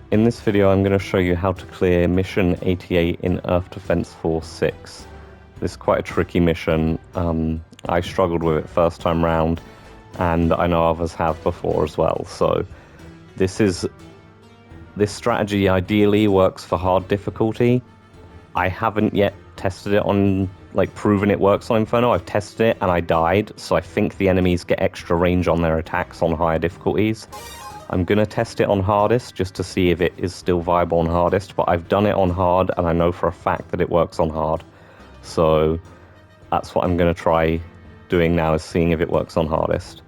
In this video I'm going to show you how to clear mission 88 in Earth Defense Force 6. This is quite a tricky mission. I struggled with it first time round, and I know others have before as well. So this strategy ideally works for hard difficulty. I haven't yet tested it on, proven it works on Inferno. I've tested it and I died, so I think the enemies get extra range on their attacks on higher difficulties. I'm going to test it on hardest just to see if it is still viable on hardest, but I've done it on hard and I know for a fact that it works on hard. So that's what I'm going to try doing now, is seeing if it works on hardest.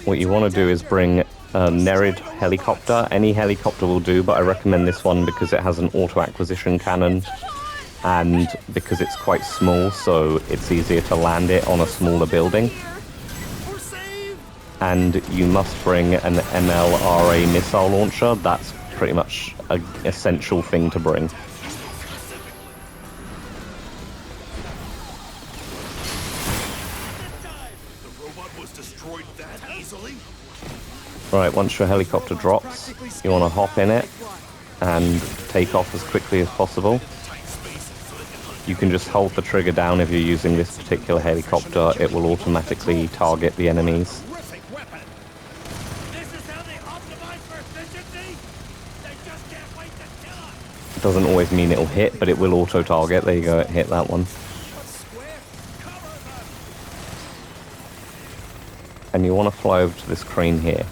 What you want to do is bring a Nerid helicopter. Any helicopter will do, but I recommend this one because it has an auto-acquisition cannon and because it's quite small, so it's easier to land it on a smaller building. And you must bring an MLRA missile launcher. That's pretty much an essential thing to bring. Right, once your helicopter drops, you want to hop in it and take off as quickly as possible. You can just hold the trigger down if you're using this particular helicopter. It will automatically target the enemies. It doesn't always mean it'll hit, but it will auto-target. There you go, it hit that one. And you want to fly over to this crane here.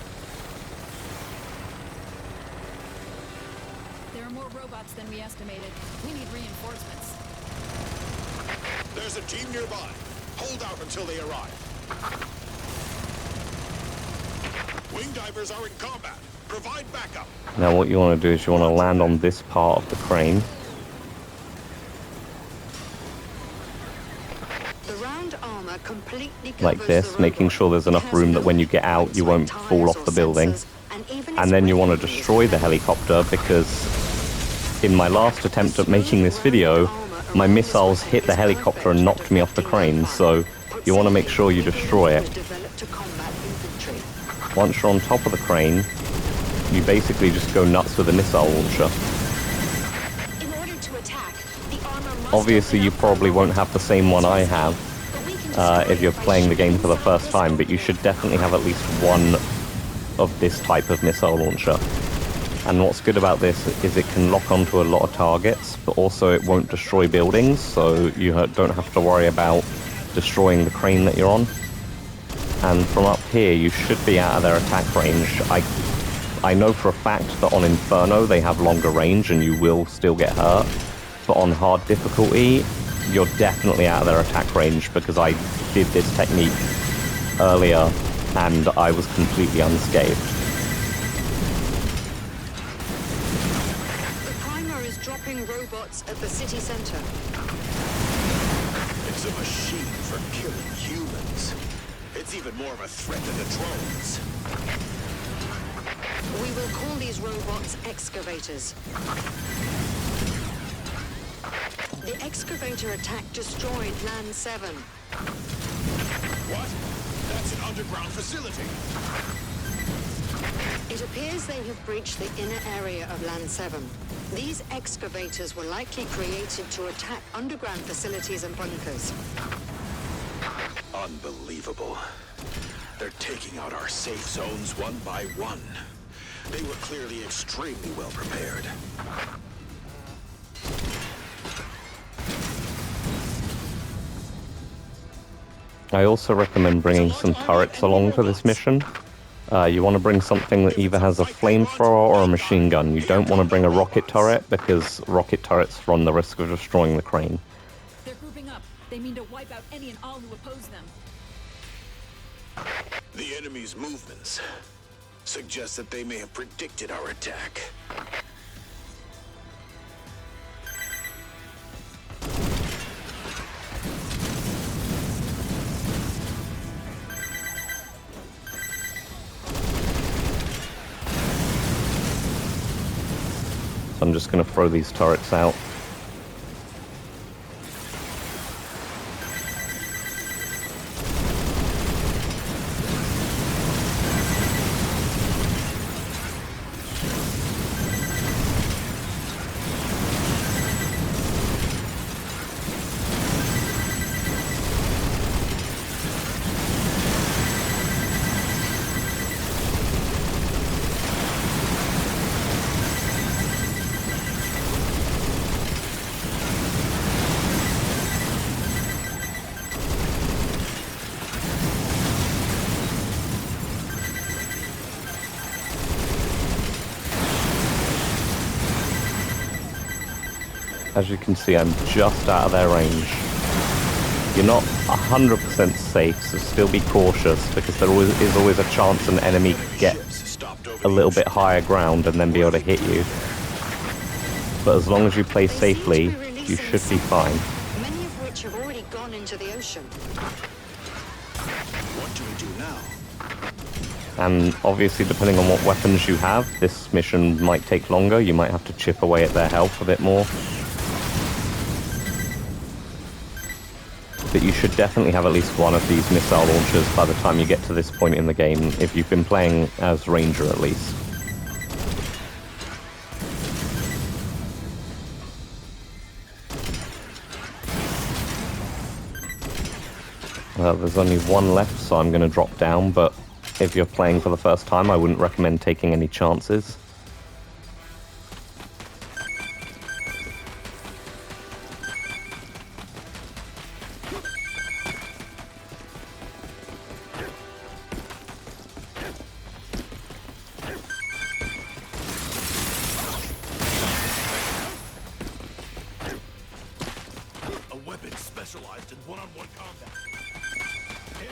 There are more robots than we estimated. We need reinforcements. There's a team nearby. Hold out until they arrive. Wing divers are in combat. Provide backup. Now what you want to do is you want to land on this part of the crane. The round armor completely Like this, making sure there's enough room that when you get out you won't fall off the building. And then you want to destroy the helicopter, because in my last attempt at making this video, my missiles hit the helicopter and knocked me off the crane, so you want to make sure you destroy it. Once you're on top of the crane, you basically just go nuts with a missile launcher. Obviously you probably won't have the same one I have if you're playing the game for the first time, but you should definitely have at least one of this type of missile launcher. And what's good about this is it can lock onto a lot of targets, but also it won't destroy buildings, so you don't have to worry about destroying the crane that you're on. And from up here you should be out of their attack range. I know for a fact that on Inferno they have longer range and you will still get hurt, but on hard difficulty you're definitely out of their attack range, because I did this technique earlier and I was completely unscathed. The primer is dropping robots at the city center. It's a machine for killing humans. It's even more of a threat than the drones. We will call these robots excavators. The excavator attack destroyed Land 7. What? That's an underground facility. It appears they have breached the inner area of Land 7. These excavators were likely created to attack underground facilities and bunkers. Unbelievable. They're taking out our safe zones one by one. They were clearly extremely well prepared. I also recommend bringing some turrets along for this mission. You want to bring something that either has a flamethrower or a machine gun. You don't want to bring a rocket turret, because rocket turrets run the risk of destroying the crane. They're grouping up. They mean to wipe out any and all who oppose them. The enemy's movements suggest that they may have predicted our attack. So I'm just going to throw these turrets out. as you can see, I'm just out of their range. You're not 100% safe, so still be cautious, because there is always a chance an enemy could get a little bit higher ground and then be able to hit you. But as long as you play safely, you should be fine. Many of which have already gone into the ocean. What do we do now? And obviously, depending on what weapons you have, this mission might take longer. You might have to chip away at their health a bit more. But you should definitely have at least one of these missile launchers by the time you get to this point in the game, if you've been playing as Ranger at least. There's only one left, so I'm going to drop down, but if you're playing for the first time, I wouldn't recommend taking any chances. A weapon specialized in one-on-one combat.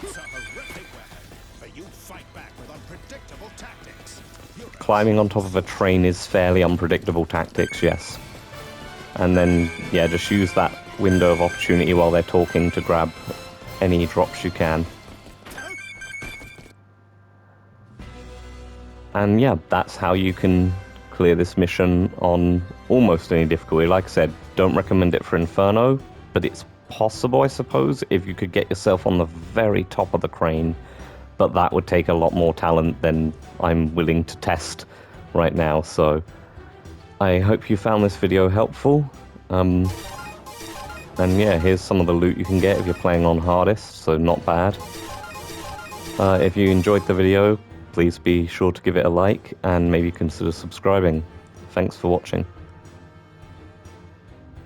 It's a horrific weapon, but you fight back with unpredictable tactics. Climbing on top of a train is fairly unpredictable tactics, yes. And then, yeah, just use that window of opportunity while they're talking to grab any drops you can. And yeah, that's how you can clear this mission on almost any difficulty. Like I said, don't recommend it for Inferno, but it's possible, I suppose, if you could get yourself on the very top of the crane. But that would take a lot more talent than I'm willing to test right now. So I hope you found this video helpful. And yeah, here's some of the loot you can get if you're playing on hardest, so not bad. If you enjoyed the video, please be sure to give it a like and maybe consider subscribing. Thanks for watching.